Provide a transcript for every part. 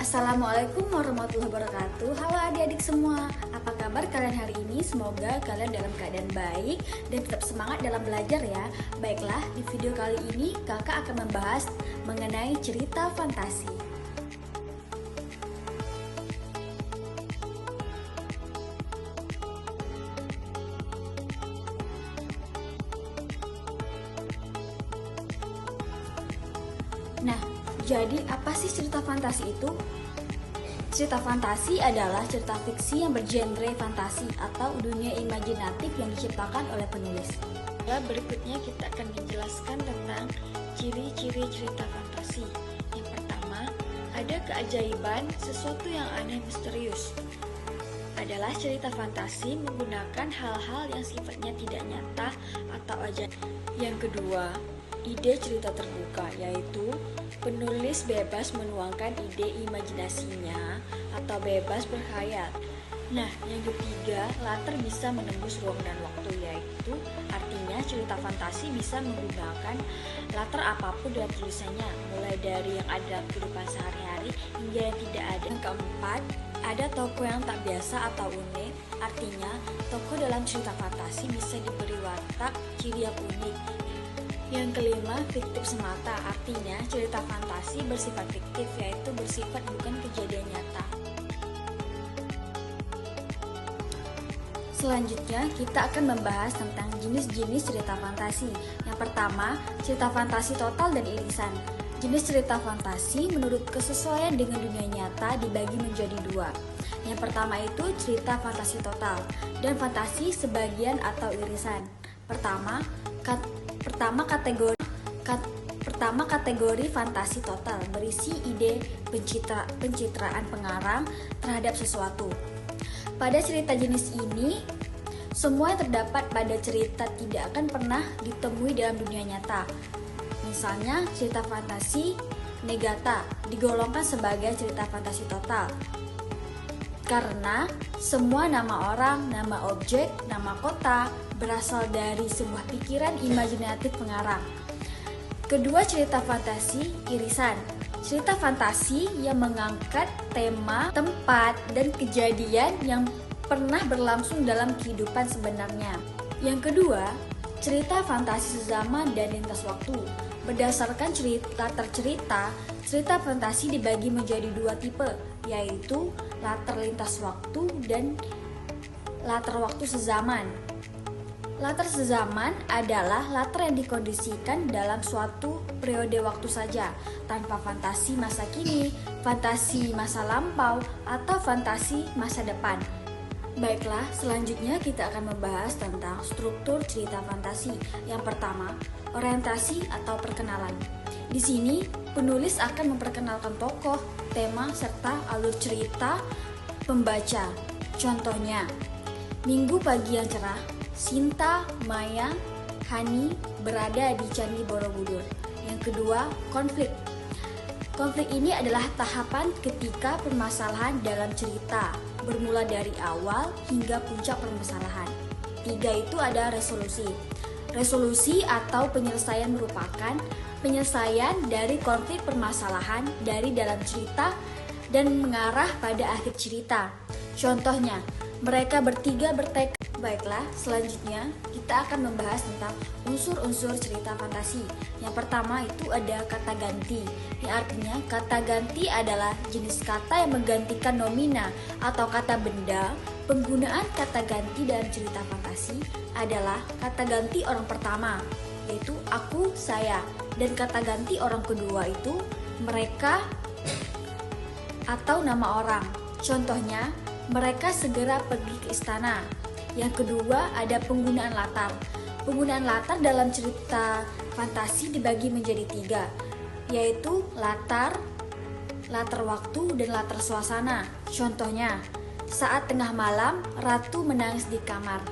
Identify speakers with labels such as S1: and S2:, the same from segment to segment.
S1: Assalamualaikum warahmatullahi wabarakatuh. Halo adik-adik semua, apa kabar kalian hari ini? Semoga kalian dalam keadaan baik dan tetap semangat dalam belajar ya. Baiklah, di video kali ini kakak akan membahas mengenai cerita fantasi. Nah, jadi apa sih cerita fantasi itu? Cerita fantasi adalah cerita fiksi yang bergenre fantasi atau dunia imajinatif yang diciptakan oleh penulis. Berikutnya kita akan menjelaskan tentang ciri-ciri cerita fantasi. Yang pertama, ada keajaiban, sesuatu yang aneh misterius. Adalah cerita fantasi menggunakan hal-hal yang sifatnya tidak nyata atau ajaib. Yang kedua, ide cerita terbuka, yaitu penulis bebas menuangkan ide imajinasinya atau bebas berkhayal. Nah, yang ketiga, latar bisa menembus ruang dan waktu, yaitu artinya cerita fantasi bisa menggunakan latar apapun dalam tulisannya, mulai dari yang ada dalam kehidupan sehari-hari hingga yang tidak ada. Yang keempat, ada tokoh yang tak biasa atau unik, artinya tokoh dalam cerita fantasi bisa diberi watak ciri yang unik. Yang kelima, fiktif semata, artinya cerita fantasi bersifat fiktif, yaitu bersifat bukan kejadian nyata. Selanjutnya, kita akan membahas tentang jenis-jenis cerita fantasi. Yang pertama, cerita fantasi total dan irisan. Jenis cerita fantasi menurut kesesuaian dengan dunia nyata dibagi menjadi dua. Yang pertama itu cerita fantasi total dan fantasi sebagian atau irisan. Pertama kategori fantasi total berisi ide pencitraan pengarang terhadap sesuatu. Pada cerita jenis ini, semua yang terdapat pada cerita tidak akan pernah ditemui dalam dunia nyata. Misalnya, cerita fantasi negata digolongkan sebagai cerita fantasi total karena semua nama orang, nama objek, nama kota berasal dari sebuah pikiran imajinatif pengarang. Kedua, cerita fantasi irisan. Cerita fantasi yang mengangkat tema, tempat, dan kejadian yang pernah berlangsung dalam kehidupan sebenarnya. Yang kedua, cerita fantasi sezaman dan lintas waktu. Berdasarkan latar cerita, cerita fantasi dibagi menjadi dua tipe, yaitu latar lintas waktu dan latar waktu sezaman. Latar sezaman adalah latar yang dikondisikan dalam suatu periode waktu saja, tanpa fantasi masa kini, fantasi masa lampau, atau fantasi masa depan. Baiklah, selanjutnya kita akan membahas tentang struktur cerita fantasi. Yang pertama, orientasi atau perkenalan. Di sini, penulis akan memperkenalkan tokoh, tema, serta alur cerita pembaca. Contohnya, Minggu pagi yang cerah, Sinta, Maya, Hani berada di Candi Borobudur. Yang kedua, konflik. Konflik ini adalah tahapan ketika permasalahan dalam cerita bermula dari awal hingga puncak permasalahan. Tiga itu ada resolusi. Resolusi atau penyelesaian merupakan penyelesaian dari konflik permasalahan dari dalam cerita dan mengarah pada akhir cerita. Contohnya, mereka bertiga bertekad. Baiklah, selanjutnya kita akan membahas tentang unsur-unsur cerita fantasi. Yang pertama itu ada kata ganti, yang artinya kata ganti adalah jenis kata yang menggantikan nomina atau kata benda. Penggunaan kata ganti dalam cerita fantasi adalah kata ganti orang pertama, yaitu aku, saya, dan kata ganti orang kedua itu mereka atau nama orang. Contohnya, mereka segera pergi ke istana. Yang kedua ada penggunaan latar. Penggunaan latar dalam cerita fantasi dibagi menjadi tiga, yaitu latar waktu, dan latar suasana. Contohnya, saat tengah malam, ratu menangis di kamar.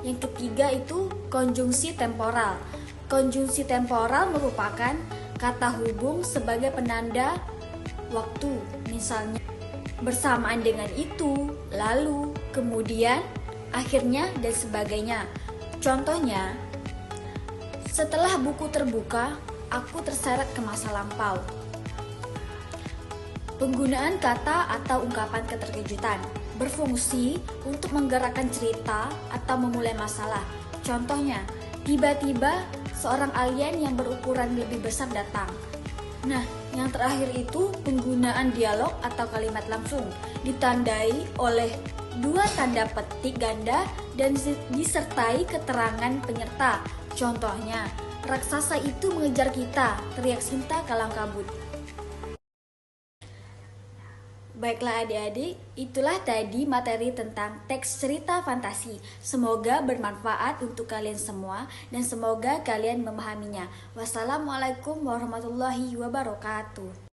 S1: Yang ketiga itu konjungsi temporal. Konjungsi temporal merupakan kata hubung sebagai penanda waktu. Misalnya, bersamaan dengan itu, lalu, kemudian, akhirnya, dan sebagainya. Contohnya, setelah buku terbuka, aku terseret ke masa lampau. Penggunaan kata atau ungkapan keterkejutan berfungsi untuk menggerakkan cerita atau memulai masalah. Contohnya, tiba-tiba seorang alien yang berukuran lebih besar datang. Nah, yang terakhir itu penggunaan dialog atau kalimat langsung ditandai oleh dua tanda petik ganda dan disertai keterangan penyerta. Contohnya, raksasa itu mengejar kita, teriak Sinta kalang kabut. Baiklah adik-adik, itulah tadi materi tentang teks cerita fantasi. Semoga bermanfaat untuk kalian semua dan semoga kalian memahaminya. Wassalamualaikum warahmatullahi wabarakatuh.